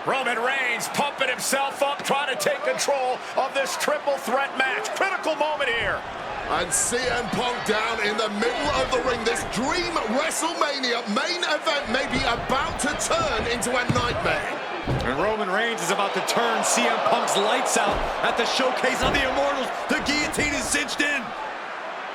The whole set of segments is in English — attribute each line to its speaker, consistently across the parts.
Speaker 1: Roman Reigns pumping himself up, trying to take control of this triple threat match. Critical moment here.
Speaker 2: And CM Punk down in the middle of the ring. This dream WrestleMania main event may be about to turn into a nightmare.
Speaker 3: And Roman Reigns is about to turn CM Punk's lights out at the showcase of the Immortals. The guillotine is cinched in.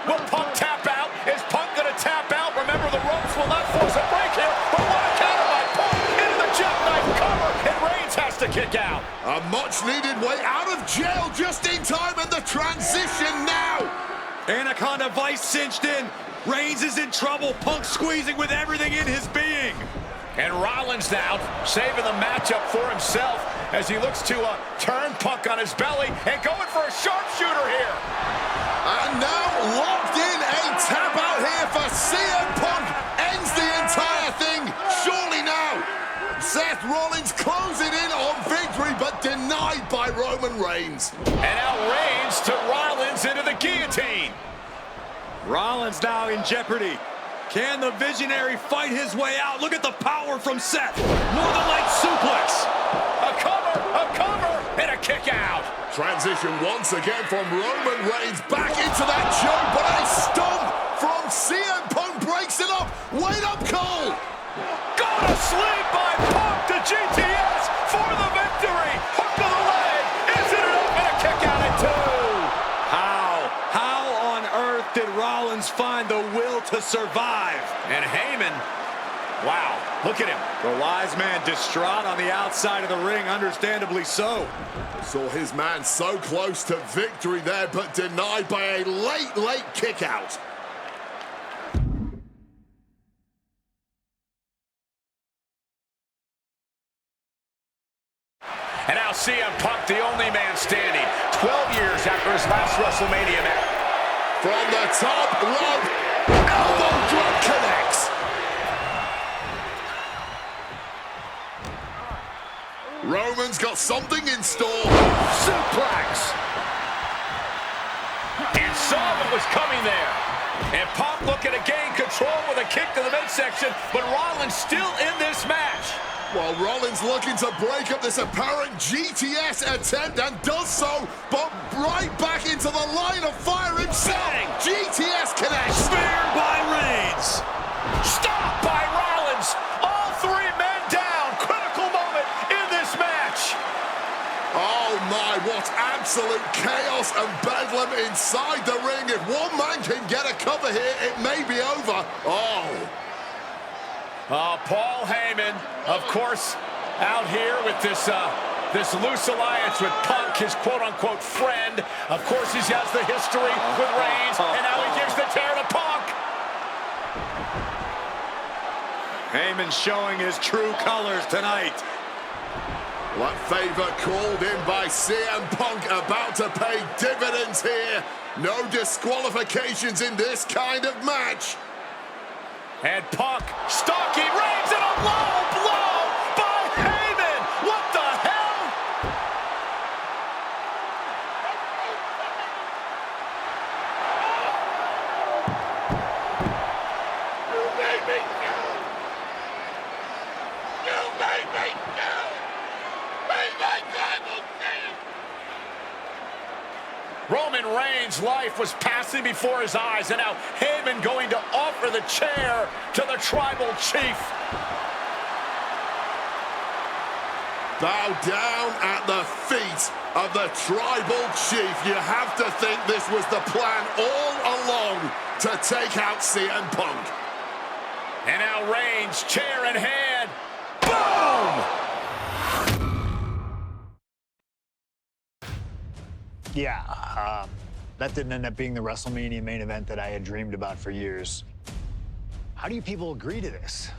Speaker 1: Will Punk tap out? Is Punk going to tap out? Remember, the ropes will not force a break here. But what a counter by Punk into the jackknife cover. And Reigns has to kick out.
Speaker 2: A much-needed way out of jail just in time, and the transition now.
Speaker 3: Anaconda Vice cinched in. Reigns is in trouble. Punk squeezing with everything in his being.
Speaker 1: And Rollins now saving the matchup for himself as he looks to turn Punk on his belly and going for a sharpshooter here.
Speaker 2: And now locked in, a tap out here for CM Punk. Ends the entire thing, surely now. Seth Rollins closing in on victory, but denied by Roman Reigns.
Speaker 1: And now Reigns to Rollins into the guillotine.
Speaker 3: Rollins now in jeopardy. Can the Visionary fight his way out? Look at the power from Seth. Northern Light suplex.
Speaker 1: A cover, and a kick out.
Speaker 2: Transition once again from Roman Reigns back into that choke, but a stomp from CM Punk breaks it up. Wait up, Cole.
Speaker 1: Go to sleep by Punk to GTS for the victory. Hook to the leg. Is it enough? And a kick out at 2.
Speaker 3: How on earth did Rollins find the will to survive?
Speaker 1: And Heyman, wow, look at him.
Speaker 3: The wise man distraught on the outside of the ring, understandably so.
Speaker 2: Saw his man so close to victory there, but denied by a late kick out.
Speaker 1: And now CM Punk, the only man standing, 12 years after his last WrestleMania match.
Speaker 2: From the top rope, elbow drop connects. Roman's got something in store.
Speaker 1: Suplex. And saw what was coming there. And Punk looking to gain control with a kick to the midsection, but Rollins still in this match.
Speaker 2: While Rollins looking to break up this apparent GTS attempt, and does so, but right back into the line of fire himself.
Speaker 1: Bang.
Speaker 2: GTS connects.
Speaker 3: Spear by Reigns.
Speaker 1: Stop by Rollins. All 3 men down. Critical moment in this match.
Speaker 2: Oh my, what absolute chaos and bedlam inside the ring. If one man can get a cover here, it may be over.
Speaker 1: Paul Heyman, of course, out here with this loose alliance with Punk, his quote-unquote friend. Of course, he has the history with Reigns, and now he gives the tear to Punk.
Speaker 3: Heyman showing his true colors tonight.
Speaker 2: What favor called in by CM Punk, about to pay dividends here. No disqualifications in this kind of match.
Speaker 1: And Punk stalking Reigns, and a low blow by Heyman. What the hell?
Speaker 2: You made me go. You made me go. Made my tribal king.
Speaker 1: Roman Reigns' life was passing before his eyes, and now Heyman going to offer the chair to the tribal chief.
Speaker 2: Bow down at the feet of the tribal chief. You have to think this was the plan all along to take out CM Punk.
Speaker 1: And now Reigns, chair in hand. Boom!
Speaker 4: Yeah, that didn't end up being the WrestleMania main event that I had dreamed about for years. How do you people agree to this?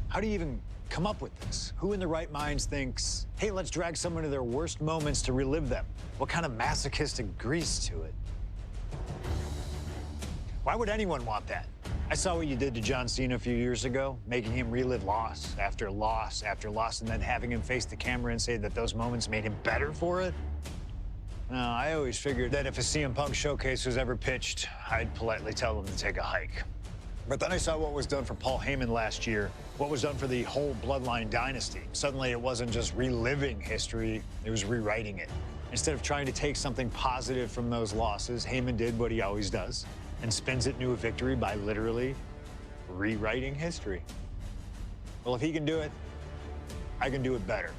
Speaker 4: How do you even come up with this? Who in their right minds thinks, hey, let's drag someone to their worst moments to relive them? What kind of masochistic grease to it? Why would anyone want that? I saw what you did to John Cena a few years ago, making him relive loss after loss after loss, and then having him face the camera and say that those moments made him better for it. No, I always figured that if a CM Punk showcase was ever pitched, I'd politely tell them to take a hike. But then I saw what was done for Paul Heyman last year, what was done for the whole Bloodline dynasty. Suddenly it wasn't just reliving history, it was rewriting it. Instead of trying to take something positive from those losses, Heyman did what he always does and spins it into a victory by literally rewriting history. Well, if he can do it, I can do it better.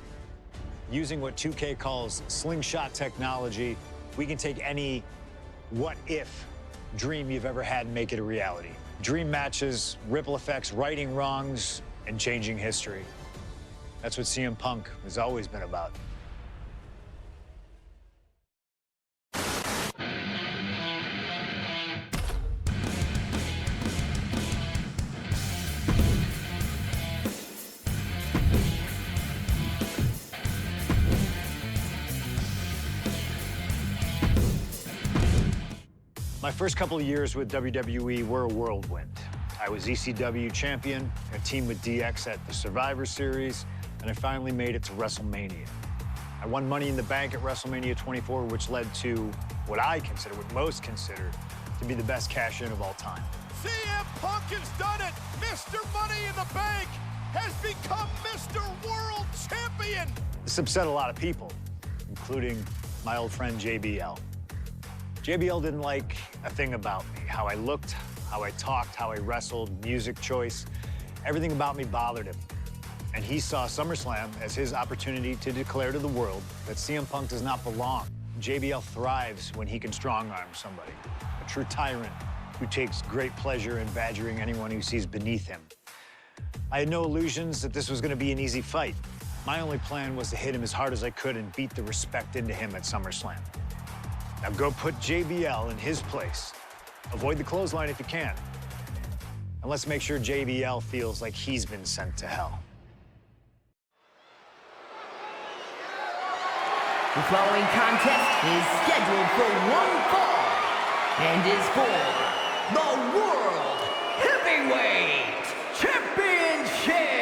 Speaker 4: Using what 2K calls slingshot technology, we can take any what-if dream you've ever had and make it a reality. Dream matches, ripple effects, righting wrongs, and changing history. That's what CM Punk has always been about. My first couple of years with WWE were a whirlwind. I was ECW champion, a team with DX at the Survivor Series, and I finally made it to WrestleMania. I won Money in the Bank at WrestleMania 24, which led to what I consider, what most consider, to be the best cash-in of all time.
Speaker 5: CM Punk has done it! Mr. Money in the Bank has become Mr. World Champion!
Speaker 4: This upset a lot of people, including my old friend JBL. JBL didn't like a thing about me, how I looked, how I talked, how I wrestled, music choice. Everything about me bothered him. And he saw SummerSlam as his opportunity to declare to the world that CM Punk does not belong. JBL thrives when he can strong-arm somebody, a true tyrant who takes great pleasure in badgering anyone who sees beneath him. I had no illusions that this was going to be an easy fight. My only plan was to hit him as hard as I could and beat the respect into him at SummerSlam. Now go put JBL in his place. Avoid the clothesline if you can. And let's make sure JBL feels like he's been sent to hell.
Speaker 6: The following contest is scheduled for one fall and is for the World Heavyweight Championship.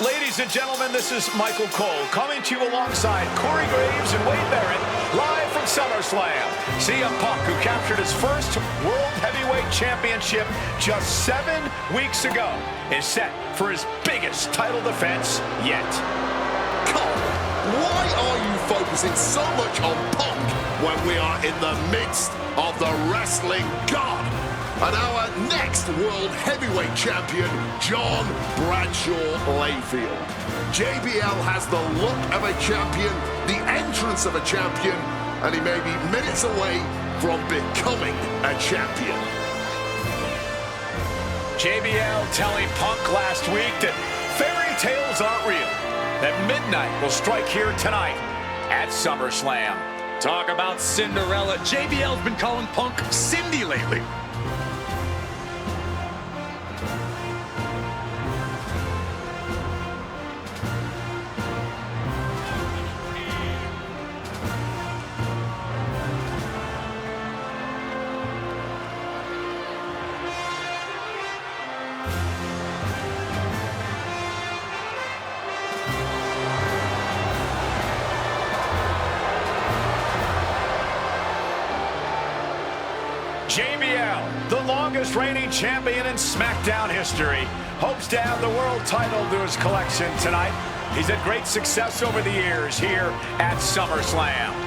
Speaker 1: Ladies and gentlemen, this is Michael Cole coming to you alongside Corey Graves and Wade Barrett, live from SummerSlam. CM Punk, who captured his first World Heavyweight Championship just 7 weeks ago, is set for his biggest title defense yet.
Speaker 2: Cole, why are you focusing so much on Punk when we are in the midst of the wrestling god? And our next World Heavyweight Champion, John Bradshaw Layfield. JBL has the look of a champion, the entrance of a champion, and he may be minutes away from becoming a champion.
Speaker 1: JBL telling Punk last week that fairy tales aren't real, that midnight will strike here tonight at SummerSlam.
Speaker 3: Talk about Cinderella. JBL's been calling Punk Cindy lately.
Speaker 1: JBL, the longest reigning champion in SmackDown history, hopes to add the world title to his collection tonight. He's had great success over the years here at SummerSlam.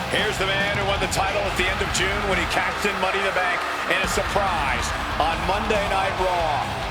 Speaker 1: Here's the man who won the title at the end of June when he cashed in Money in the Bank in a surprise on Monday Night Raw.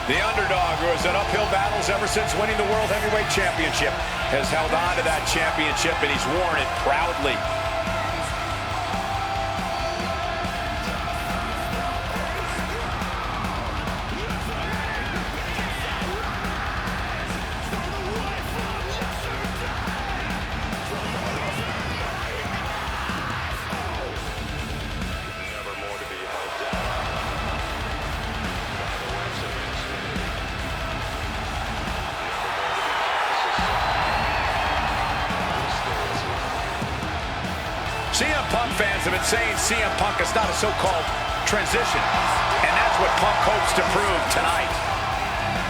Speaker 1: The underdog, who has had uphill battles ever since winning the World Heavyweight Championship, has held on to that championship, and he's worn it proudly. CM Punk fans have been saying CM Punk is not a so-called transition, and that's what Punk hopes to prove tonight.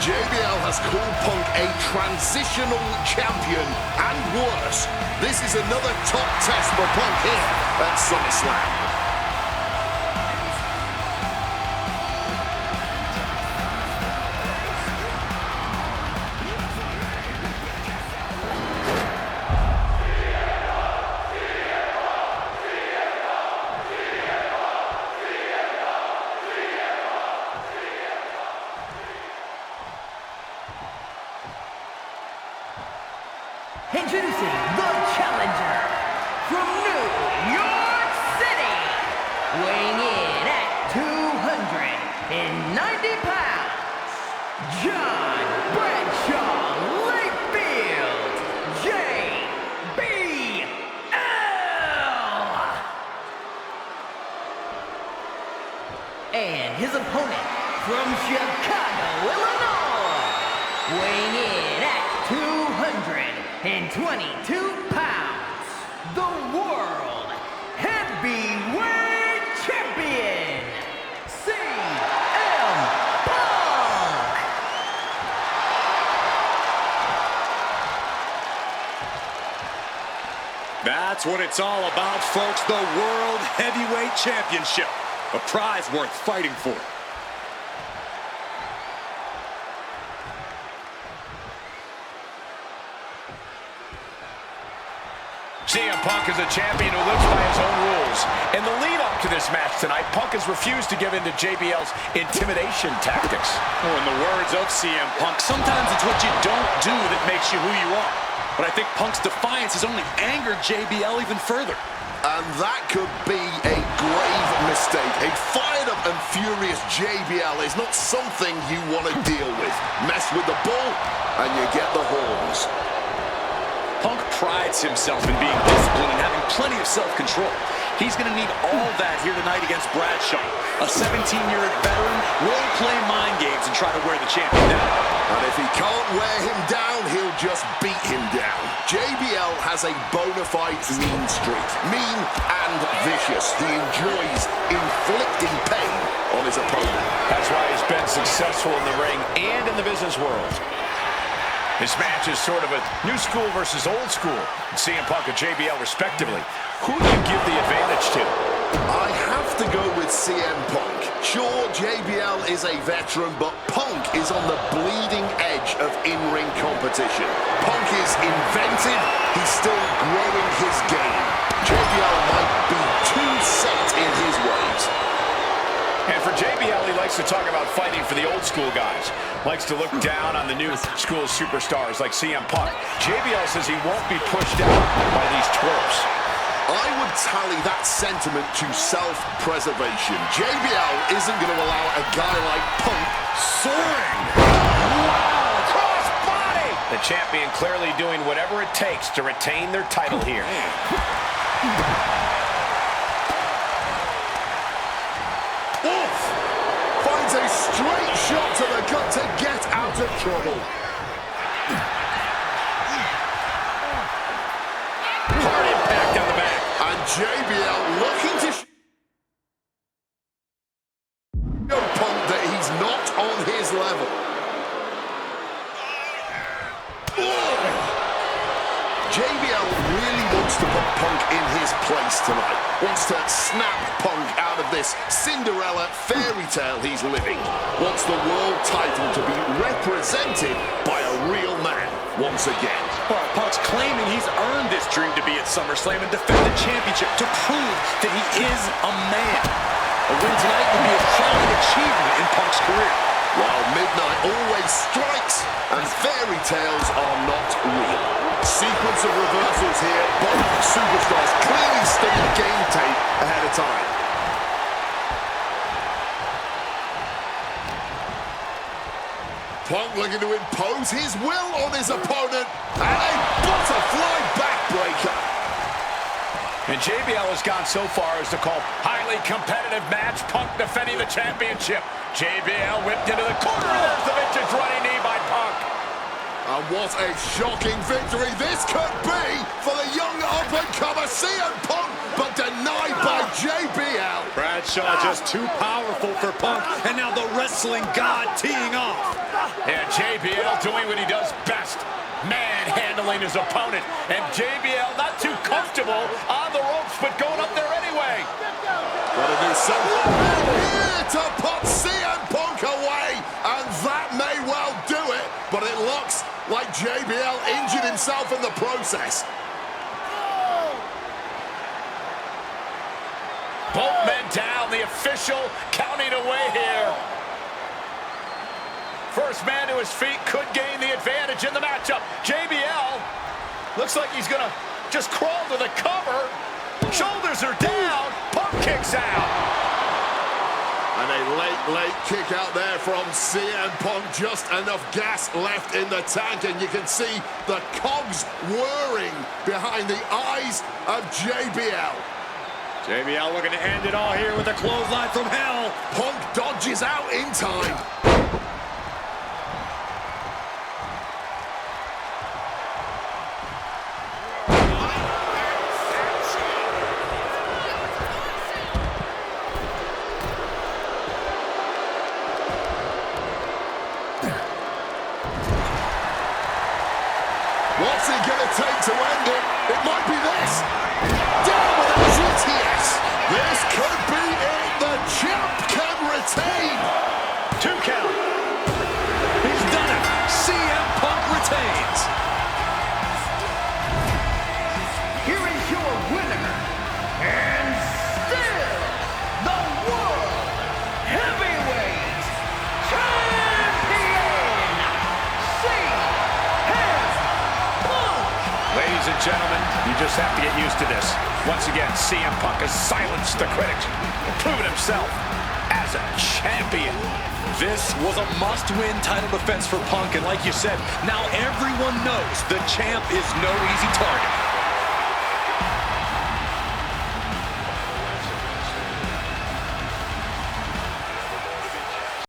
Speaker 2: JBL has called Punk a transitional champion, and worse, this is another top test for Punk here at Summerslam.
Speaker 6: Introducing the challenger from New York City, weighing in at 290 pounds, John Bradshaw Layfield, JBL. And his opponent from Chicago, Illinois, weighing in at 222 pounds, the World Heavyweight Champion, CM Punk.
Speaker 3: That's what it's all about, folks. The World Heavyweight Championship. A prize worth fighting for.
Speaker 1: CM Punk is a champion who lives by his own rules. In the lead-up to this match tonight, Punk has refused to give in to JBL's intimidation tactics.
Speaker 3: Oh, in the words of CM Punk, sometimes it's what you don't do that makes you who you are. But I think Punk's defiance has only angered JBL even further.
Speaker 2: And that could be a grave mistake. A fired-up and furious JBL is not something you want to deal with. Mess with the bull, and you get the horns.
Speaker 3: Punk prides himself in being disciplined and having plenty of self-control. He's going to need all that here tonight against Bradshaw. A 17-year veteran will play mind games and try to wear the champion down.
Speaker 2: And if he can't wear him down, he'll just beat him down. JBL has a bona fide mean streak. Mean and vicious. He enjoys inflicting pain on his opponent.
Speaker 1: That's why he's been successful in the ring and in the business world. This match is sort of a new school versus old school. CM Punk and JBL respectively. Who do you give the advantage to?
Speaker 2: I have to go with CM Punk. Sure, JBL is a veteran, but Punk is on the bleeding edge of in-ring competition. Punk is inventive. He's still growing his game. JBL might be too set in his ways.
Speaker 1: And for JBL, he likes to talk about fighting for the old school guys. Likes to look down on the new school superstars like CM Punk. JBL says he won't be pushed out by these twerps.
Speaker 2: I would tally that sentiment to self-preservation. JBL isn't going to allow a guy like Punk soaring.
Speaker 1: Wow, cross body! The champion clearly doing whatever it takes to retain their title here.
Speaker 2: Finds a straight shot to the gut to get out of trouble.
Speaker 1: Hard impact on the back.
Speaker 2: And JBL looking to show Punk that he's not on his level. JBL really wants to put Punk in his place tonight. Wants to snap Punk out of this Cinderella fairy tale he's living. Wants the world title to be represented by a real man once again.
Speaker 3: Well, Punk's claiming he's earned this dream to be at SummerSlam and defend the championship to prove that he is a man. A win tonight would be a crowning achievement in Punk's career.
Speaker 2: Well, midnight always strikes, and fairy tales are not real. Sequence of reversals here. Both superstars clearly studied game tape ahead of time. Punk looking to impose his will on his opponent, and a butterfly backbreaker.
Speaker 1: And JBL has gone so far as to call highly competitive match, Punk defending the championship. JBL whipped into the corner, and there's the vintage running knee by Punk.
Speaker 2: And what a shocking victory this could be for the young up-and-comer CM Punk, but denied by JBL.
Speaker 3: Bradshaw just too powerful for Punk, and now the wrestling god teeing off.
Speaker 1: And JBL doing what he does best, manhandling his opponent. And JBL not too comfortable on the ropes, but going up there anyway.
Speaker 2: Gotta do something here to put CM Punk away, and that may well do it, but it looks like JBL injured himself in the process.
Speaker 1: Both men down, the official counting away here. First man to his feet could gain the advantage in the matchup. JBL looks like he's gonna just crawl to the cover. Shoulders are down, Punk kicks out.
Speaker 2: And a late kick out there from CM Punk. Just enough gas left in the tank, and you can see the cogs whirring behind the eyes of JBL.
Speaker 3: JBL looking to end it all here with a clothesline from hell.
Speaker 2: Punk dodges out in time. What's it gonna take to end it? It might be this. Down with a GTS. This could be it. The champ can retain.
Speaker 3: 2 count. He's done it. CM Punk retains.
Speaker 6: Here is your winner, and still the World Heavyweight Champion, CM Punk.
Speaker 1: Ladies and gentlemen, you just have to get used to this. Once again, CM Punk has silenced the critics and proven himself as a champion.
Speaker 3: This was a must-win title defense for Punk, and like you said, now everyone knows the champ is no easy target.